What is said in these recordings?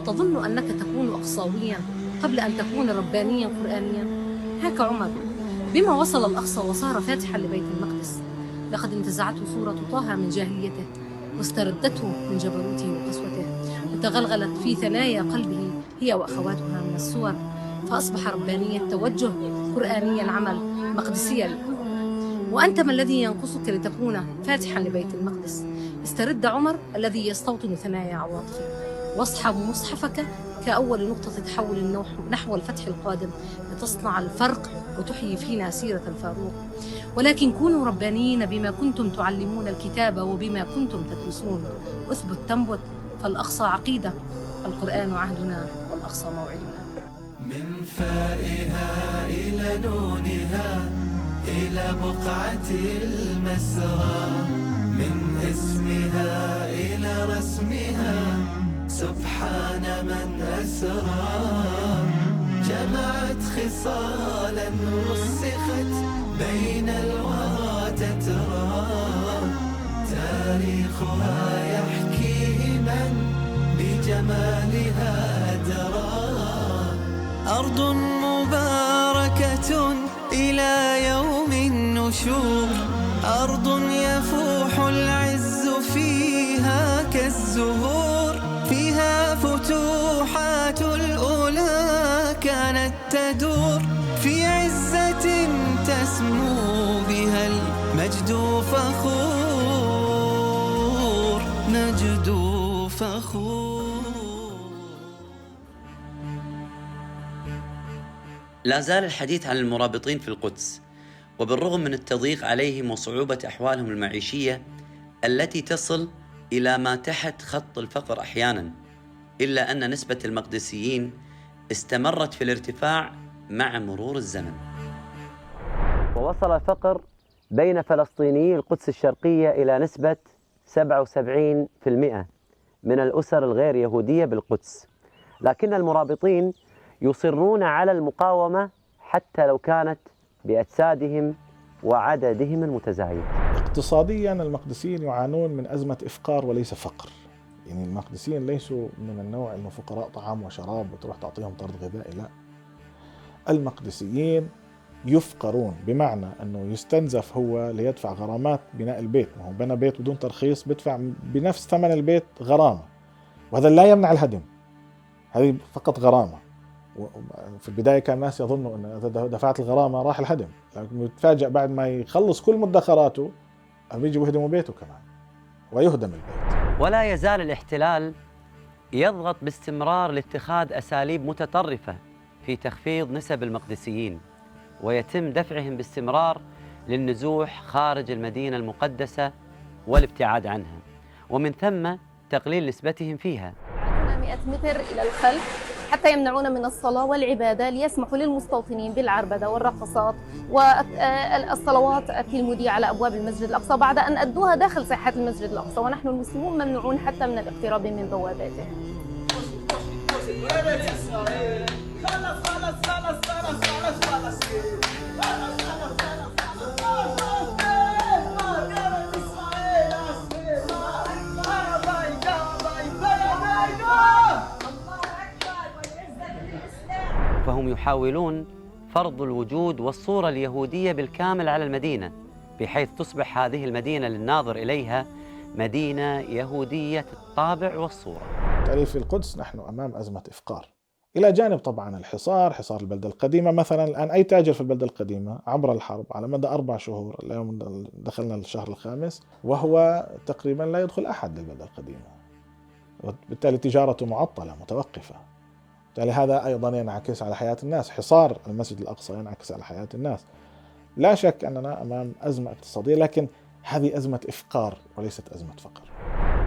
أتظن أنك تكون أقصاويا قبل أن تكون ربانيا قرآنيا؟ هاك عمر بما وصل الأقصى وصار فاتحا لبيت المقدس. لقد انتزعته صورة طه من جاهليته واستردته من جبروته وقسوته، وتغلغلت في ثنايا قلبه هي وأخواتها من الصور، فأصبح رباني التوجه قرآني العمل مقدسي الأحوال. وأنت ما الذي ينقصك لتكون فاتحا لبيت المقدس؟ استرد عمر الذي يستوطن ثنايا عواطفك، واصحب مصحفك كأول نقطة تحول نحو الفتح القادم، لتصنع الفرق وتحيي فينا سيرة الفاروق. ولكن كونوا ربانيين بما كنتم تعلمون الكتاب وبما كنتم تدرسون. اثبت تنبت، فالأقصى عقيدة، القرآن عهدنا والأقصى موعدنا. من فائها إلى نونها إلى بقعة المسرى، من اسمها إلى رسمها، سبحان من أسرى. جمعت خصالا رسخت بين الورى تترى، تاريخها يحكيه من بجمالها درى. أرض مباركة إلى يوم النشور، أرض يفوح العز فيها كالزهور، فيها فتوحات الأولى كانت تدور، في عزة تسمو بها المجد فخور، مجد فخور. لا زال الحديث عن المرابطين في القدس، وبالرغم من التضييق عليهم وصعوبة أحوالهم المعيشية التي تصل إلى ما تحت خط الفقر أحيانا، إلا أن نسبة المقدسيين استمرت في الارتفاع مع مرور الزمن. ووصل الفقر بين فلسطينيي القدس الشرقية إلى نسبة 77% من الأسر الغير يهودية بالقدس، لكن المرابطين يصرون على المقاومة حتى لو كانت بأجسادهم وعددهم المتزايد. اقتصاديا المقدسيين يعانون من أزمة إفقار وليس فقر. يعني المقدسيين ليسوا من النوع انه فقراء طعام وشراب وتروح تعطيهم طرد غذائي، لا. المقدسيين يفقرون بمعنى انه يستنزف هو ليدفع غرامات بناء البيت، ما هو بنى بيت بدون ترخيص بدفع بنفس ثمن البيت غرامة، وهذا لا يمنع الهدم، هذه فقط غرامة. في البداية كان الناس يظنوا أن إذا دفعت الغرامة راح الهدم، لكن يتفاجأ بعد ما يخلص كل مدخراته بيجوا يهدموا بيته كمان ويهدم البيت. ولا يزال الاحتلال يضغط باستمرار لاتخاذ أساليب متطرفة في تخفيض نسب المقدسيين، ويتم دفعهم باستمرار للنزوح خارج المدينة المقدسة والابتعاد عنها، ومن ثم تقليل نسبتهم فيها. 100 متر إلى الخلف حتى يمنعون من الصلاة والعبادة، ليسمحوا للمستوطنين بالعربدة والرقصات والصلوات في المذيع على أبواب المسجد الأقصى بعد أن أدوها داخل ساحات المسجد الأقصى، ونحن المسلمون ممنوعون حتى من الاقتراب من بواباته. فهم يحاولون فرض الوجود والصورة اليهودية بالكامل على المدينة، بحيث تصبح هذه المدينة للناظر إليها مدينة يهودية الطابع والصورة. في القدس نحن أمام أزمة إفقار، إلى جانب طبعا حصار البلدة القديمة. مثلا الآن أي تاجر في البلدة القديمة عبر الحرب على مدى 4 شهور، اليوم دخلنا الشهر الخامس وهو تقريبا لا يدخل أحد للبلدة القديمة، وبالتالي تجارته معطلة متوقفة. بالتالي هذا أيضا ينعكس على حياة الناس، حصار المسجد الأقصى ينعكس على حياة الناس. لا شك أننا أمام أزمة اقتصادية، لكن هذه أزمة إفقار وليست أزمة فقر.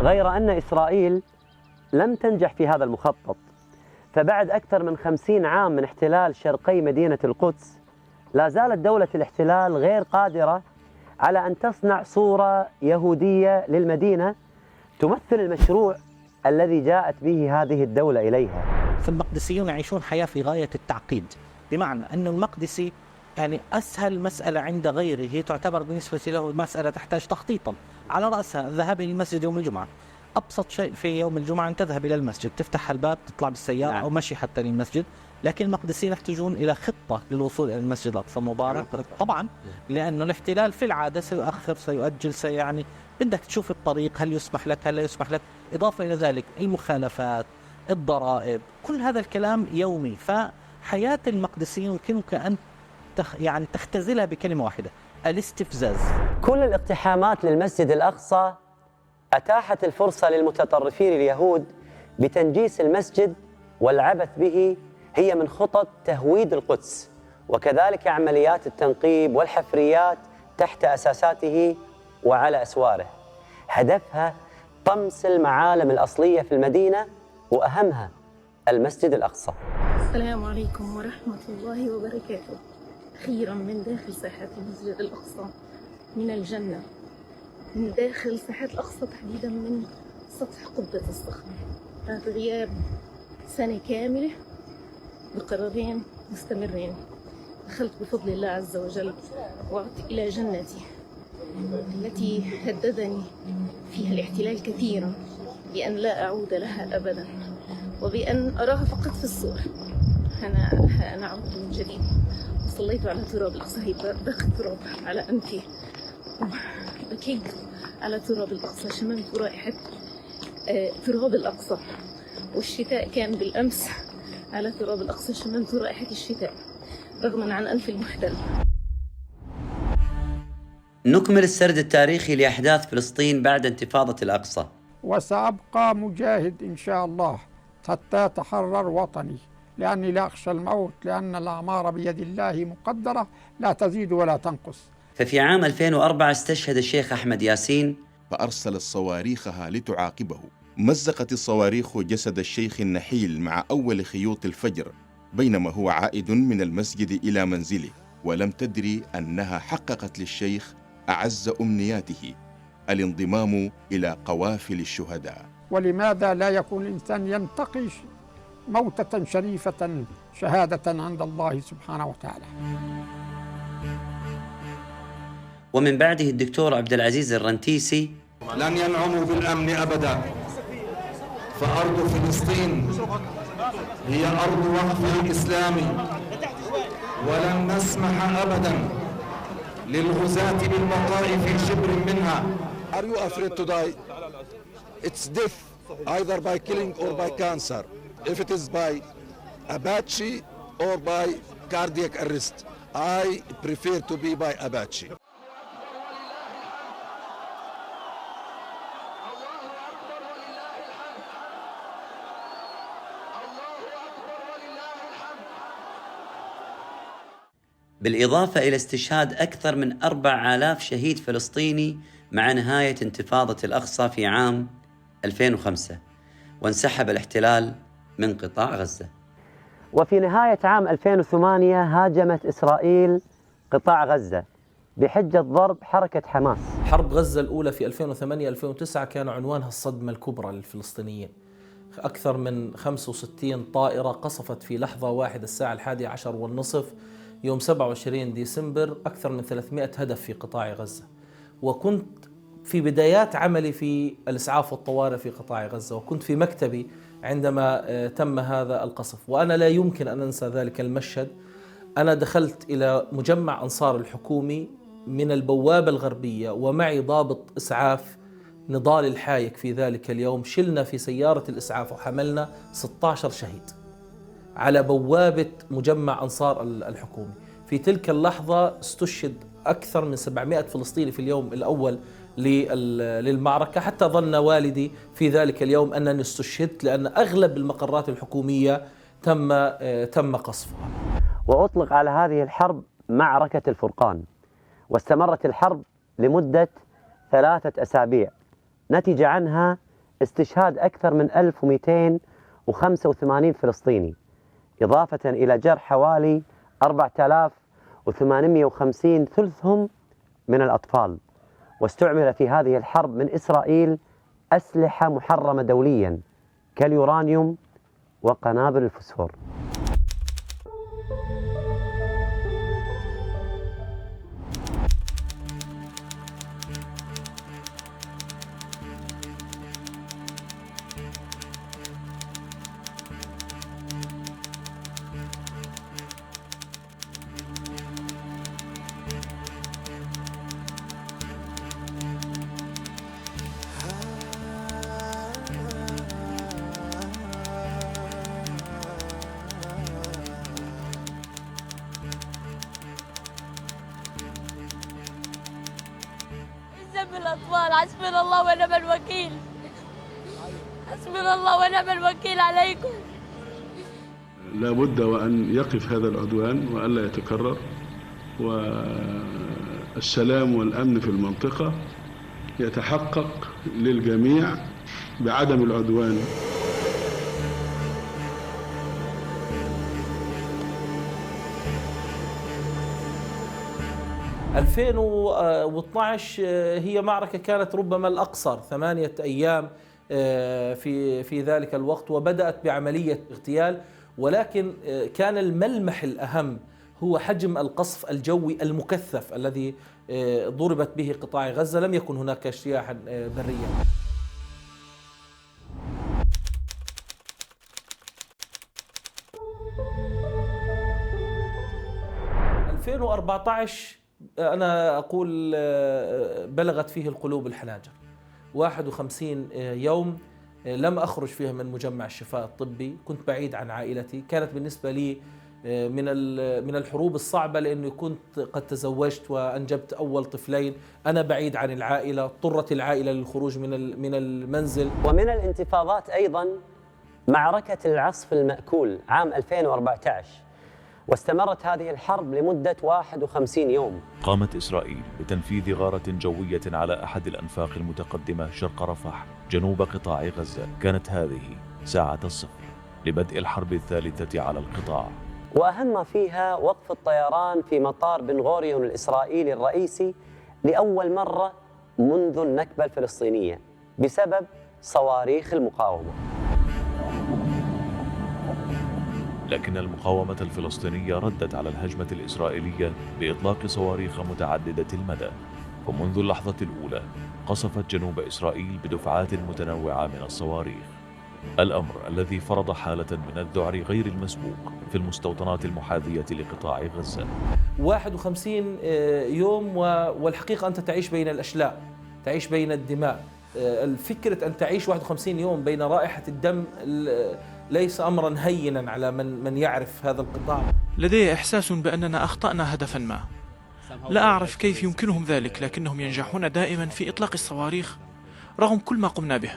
غير أن إسرائيل لم تنجح في هذا المخطط، فبعد أكثر من 50 عام من احتلال شرقي مدينة القدس، لا زالت دولة الاحتلال غير قادرة على أن تصنع صورة يهودية للمدينة تمثل المشروع الذي جاءت به هذه الدولة إليها. فالمقدسيون يعيشون حياة في غاية التعقيد، بمعنى أن المقدسي يعني أسهل مسألة عند غيره تعتبر بالنسبة له مسألة تحتاج تخطيطا، على رأسها الذهاب إلى المسجد يوم الجمعة، أبسط شيء في يوم الجمعة أن تذهب إلى المسجد، تفتح الباب، تطلع بالسيارة أو مشي حتى للمسجد. لكن المقدسيين يحتاجون إلى خطة للوصول إلى المسجد الأقصى المبارك طبعا، لأنه الاحتلال في العادة سيؤخر، سيؤجل، يعني بدك تشوف الطريق، هل يسمح لك، هل لا يسمح لك. إضافة إلى ذلك المخالفات، الضرائب، كل هذا الكلام يومي. فحياة المقدسيين يمكنك أن يعني تختزلها بكلمة واحدة: الاستفزاز. كل الاقتحامات للمسجد الأقصى أتاحت الفرصة للمتطرفين اليهود بتنجيس المسجد والعبث به، هي من خطط تهويد القدس، وكذلك عمليات التنقيب والحفريات تحت أساساته وعلى أسواره. هدفها طمس المعالم الأصلية في المدينة، وأهمها المسجد الأقصى. السلام عليكم ورحمة الله وبركاته. أخيرا من داخل ساحة المسجد الأقصى، من الجنة، من داخل ساحة الأقصى تحديدا، من سطح قبة الصخر، بعد غياب سنة كاملة بقرارين مستمرين. دخلت بفضل الله عز وجل وعدت إلى جنتي التي هددني فيها الاحتلال كثيرا بأن لا أعود لها أبدا، وبأن أراها فقط في الصور. أنا عدت من جديد، صليت على تراب الأقصى، هي باقي التراب على أنفي، بكيت على تراب الأقصى، شممت رائحة تراب الأقصى. والشتاء كان بالأمس على تراب الأقصى، شممت رائحة الشتاء رغما عن أنف المحتل. نكمل السرد التاريخي لأحداث فلسطين بعد انتفاضة الأقصى. وسأبقى مجاهد إن شاء الله حتى أتحرر وطني، لأني لا أخشى الموت، لأن الأعمار بيد الله مقدرة لا تزيد ولا تنقص. ففي عام 2004 استشهد الشيخ أحمد ياسين، فأرسلت صواريخها لتعاقبه. مزقت الصواريخ جسد الشيخ النحيل مع أول خيوط الفجر بينما هو عائد من المسجد إلى منزله، ولم تدري أنها حققت للشيخ أعز أمنياته: الانضمام إلى قوافل الشهداء. ولماذا لا يكون الإنسان ينتقي موتة شريفة شهادة عند الله سبحانه وتعالى؟ ومن بعده الدكتور عبد العزيز الرنتيسي: لن ينعموا بالأمن أبدا، فأرض فلسطين هي أرض وقف إسلامي، ولن نسمح أبدا للغزاة بالبقاء في شبر منها. Are you afraid to die? It's death, either by killing or by cancer. If it is by Apache or by cardiac arrest, I prefer to be by Apache. بالإضافة إلى استشهاد أكثر من 4000 شهيد فلسطيني مع نهاية انتفاضة الأقصى في عام 2005، وانسحب الاحتلال من قطاع غزة. وفي نهاية عام 2008 هاجمت إسرائيل قطاع غزة بحجة ضرب حركة حماس. حرب غزة الأولى في 2008-2009 كان عنوانها الصدمة الكبرى للفلسطينيين. أكثر من 65 طائرة قصفت في لحظة واحدة الساعة 11:30 يوم 27 ديسمبر أكثر من 300 هدف في قطاع غزة. وكنت في بدايات عملي في الإسعاف والطوارئ في قطاع غزة، وكنت في مكتبي عندما تم هذا القصف، وأنا لا يمكن أن أنسى ذلك المشهد. أنا دخلت إلى مجمع أنصار الحكومي من البوابة الغربية ومعي ضابط إسعاف نضال الحايك. في ذلك اليوم شلنا في سيارة الإسعاف وحملنا 16 شهيد على بوابة مجمع أنصار الحكومي. في تلك اللحظة استشهد أكثر من 700 فلسطيني في اليوم الأول للمعركة، حتى ظن والدي في ذلك اليوم أنني استشهدت، لأن أغلب المقرات الحكومية تم قصفها. وأطلق على هذه الحرب معركة الفرقان، واستمرت الحرب لمدة 3 أسابيع، نتج عنها استشهاد أكثر من 1285 فلسطيني، إضافة إلى جرح حوالي 4850 ثلثهم من الأطفال. واستعمل في هذه الحرب من إسرائيل أسلحة محرمة دوليا كاليورانيوم وقنابل الفسفور. دم الأطفال. حسبنا الله ونعم الوكيل، حسبنا الله ونعم الوكيل عليكم. لا بد وأن يقف هذا العدوان وألا يتكرر، والسلام والأمن في المنطقة يتحقق للجميع بعدم العدوان. ، 2012 هي معركة كانت ربما الأقصر، 8 أيام في ذلك الوقت، وبدأت بعملية اغتيال، ولكن كان الملمح الأهم هو حجم القصف الجوي المكثف الذي ضربت به قطاع غزة. لم يكن هناك اجتياحا بريا. 2014 أنا أقول بلغت فيه القلوب الحناجر. 51 يوم لم أخرج فيها من مجمع الشفاء الطبي، كنت بعيد عن عائلتي. كانت بالنسبة لي من الحروب الصعبة، لأني كنت قد تزوجت وأنجبت أول طفلين. أنا بعيد عن العائلة، اضطرت العائلة للخروج من المنزل. ومن الانتفاضات أيضا معركة العصف المأكول عام 2014، واستمرت هذه الحرب لمدة 51 يوم. قامت إسرائيل بتنفيذ غارة جوية على أحد الأنفاق المتقدمة شرق رفح جنوب قطاع غزة. كانت هذه ساعة الصفر لبدء الحرب الثالثة على القطاع، وأهم ما فيها وقف الطيران في مطار بن غوريون الإسرائيلي الرئيسي لأول مرة منذ النكبة الفلسطينية بسبب صواريخ المقاومة. لكن المقاومة الفلسطينية ردت على الهجمة الإسرائيلية بإطلاق صواريخ متعددة المدى، ومنذ اللحظة الأولى قصفت جنوب إسرائيل بدفعات متنوعة من الصواريخ، الأمر الذي فرض حالة من الذعر غير المسبوق في المستوطنات المحاذية لقطاع غزة. 51 يوم، والحقيقة أنت تعيش بين الأشلاء، تعيش بين الدماء. الفكرة أن تعيش 51 يوم بين رائحة الدم ليس أمرا هينا على من يعرف هذا القطاع. لدي إحساس بأننا أخطأنا هدفا ما، لا أعرف كيف يمكنهم ذلك، لكنهم ينجحون دائما في إطلاق الصواريخ رغم كل ما قمنا به.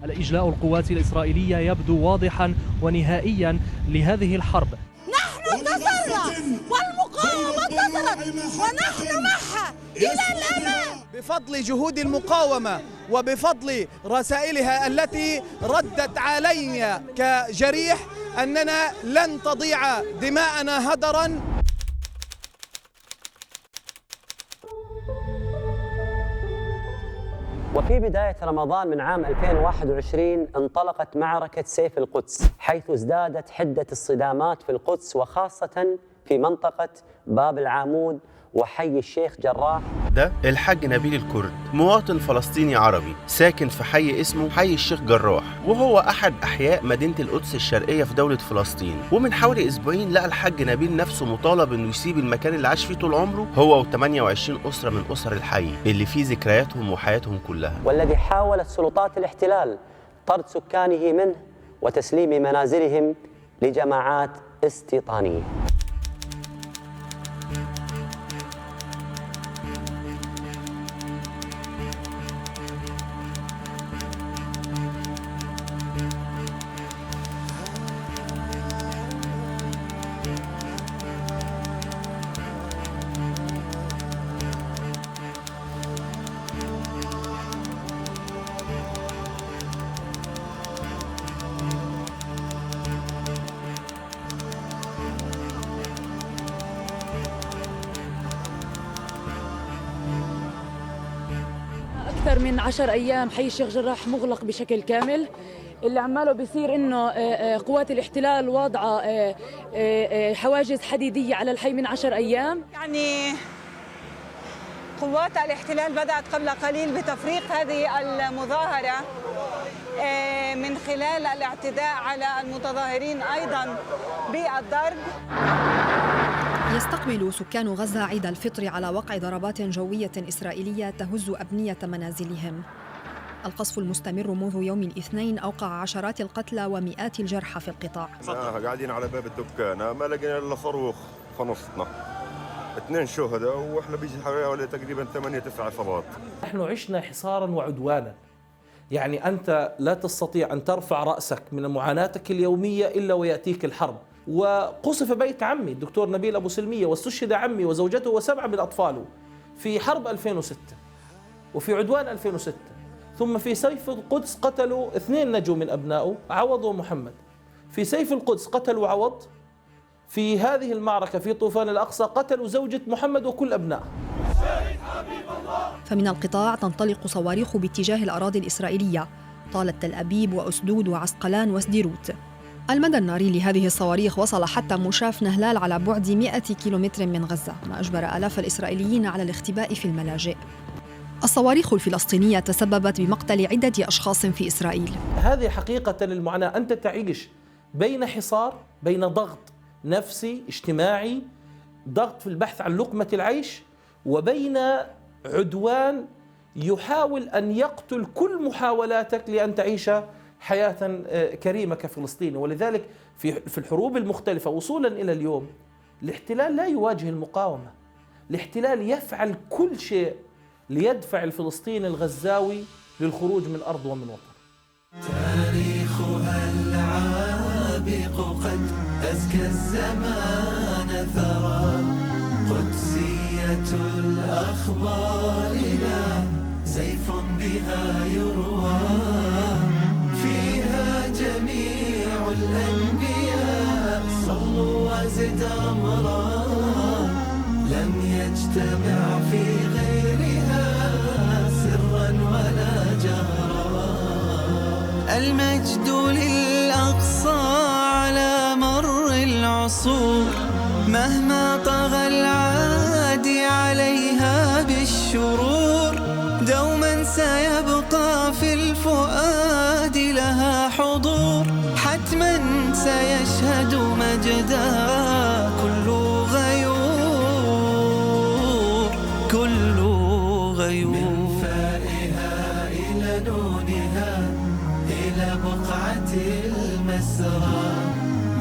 الإجلاء القوات الإسرائيلية يبدو واضحا ونهائيا لهذه الحرب. نحن انتصرنا والمقاومة انتصرت ونحن معها إلى الأمام بفضل جهود المقاومة وبفضل رسائلها التي ردت علينا كجريح أننا لن تضيع دماءنا هدرا. وفي بداية رمضان من عام 2021 انطلقت معركة سيف القدس، حيث ازدادت حدة الصدامات في القدس وخاصة في منطقة باب العامود وحي الشيخ جراح. ده الحاج نبيل الكرد، مواطن فلسطيني عربي ساكن في حي اسمه حي الشيخ جراح، وهو أحد أحياء مدينة القدس الشرقية في دولة فلسطين. ومن حوالي أسبوعين لقى الحاج نبيل نفسه مطالب إنه يسيب المكان اللي عاش فيه طول عمره هو و28 أسرة من أسر الحي اللي فيه ذكرياتهم وحياتهم كلها، والذي حاولت سلطات الاحتلال طرد سكانه منه وتسليم منازلهم لجماعات استيطانية. أكثر من 10 أيام حي الشيخ جراح مغلق بشكل كامل. اللي عماله بيصير إنه قوات الاحتلال واضعة حواجز حديدية على الحي من 10 أيام. يعني قوات الاحتلال بدأت قبل قليل بتفريق هذه المظاهرة من خلال الاعتداء على المتظاهرين أيضا بالضرب. يستقبل سكان غزة عيد الفطر على وقع ضربات جوية إسرائيلية تهز أبنية منازلهم. القصف المستمر منذ يوم الاثنين أوقع عشرات القتلى ومئات الجرحى في القطاع. قاعدين على باب الدكان ما لقينا إلا صاروخ في نصنا، 2 شهداء واحنا بيجي حوالي تقريبا 8-9 عصابات. نحن عشنا حصارا وعدوانا، يعني أنت لا تستطيع أن ترفع رأسك من معاناتك اليومية إلا ويأتيك الحرب. وقصف بيت عمي الدكتور نبيل أبو سلمية، واستشهد عمي وزوجته و7 من أطفاله في حرب 2006 وفي عدوان 2006. ثم في سيف القدس قتلوا 2 نجوا من أبنائه، عوض ومحمد. في سيف القدس قتلوا عوض. في هذه المعركة في طوفان الأقصى قتلوا زوجة محمد وكل أبنائه. فمن القطاع تنطلق صواريخ باتجاه الأراضي الإسرائيلية طالت تل أبيب وأسدود وعسقلان وسديروت. المدى الناري لهذه الصواريخ وصل حتى مشاف نهلال على بعد 100 كيلومتر من غزة، ما أجبر آلاف الإسرائيليين على الاختباء في الملاجئ. الصواريخ الفلسطينية تسببت بمقتل عدة أشخاص في إسرائيل. هذه حقيقة المعاناة، أنت تعيش بين حصار، بين ضغط نفسي اجتماعي، ضغط في البحث عن لقمة العيش، وبين عدوان يحاول أن يقتل كل محاولاتك لأن تعيش حياة كريمة كفلسطيني. ولذلك في الحروب المختلفة وصولا إلى اليوم الاحتلال لا يواجه المقاومة، الاحتلال يفعل كل شيء ليدفع الفلسطيني الغزاوي للخروج من أرض ومن وطن. تاريخها العابق قد أزكى الزمان ثرى، قدسية الأخبار لا سيف بها يروى، فيها جميع الأنبياء صلوا وزد أمرا، لم يجتمع في غيرها سرا ولا جهرا. المجد للأقصى على مر العصور، مهما طغى العادي عليها بالشرور، دوما سيبقى في الفؤاد لها حضور، حتما سيشهد مجدها كل غيور، كل غيور. من فائها إلى نونها إلى بقعة المسرى،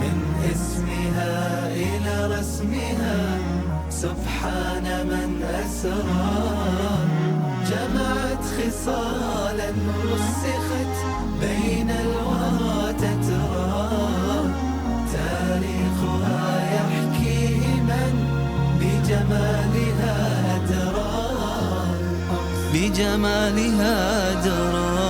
من اسمها إلى رسمها سبحان من أسرى، جمعت خصالا رسخت بين الورى تترى، تاريخها يحكيه من بجمالها درى، بجمالها درى.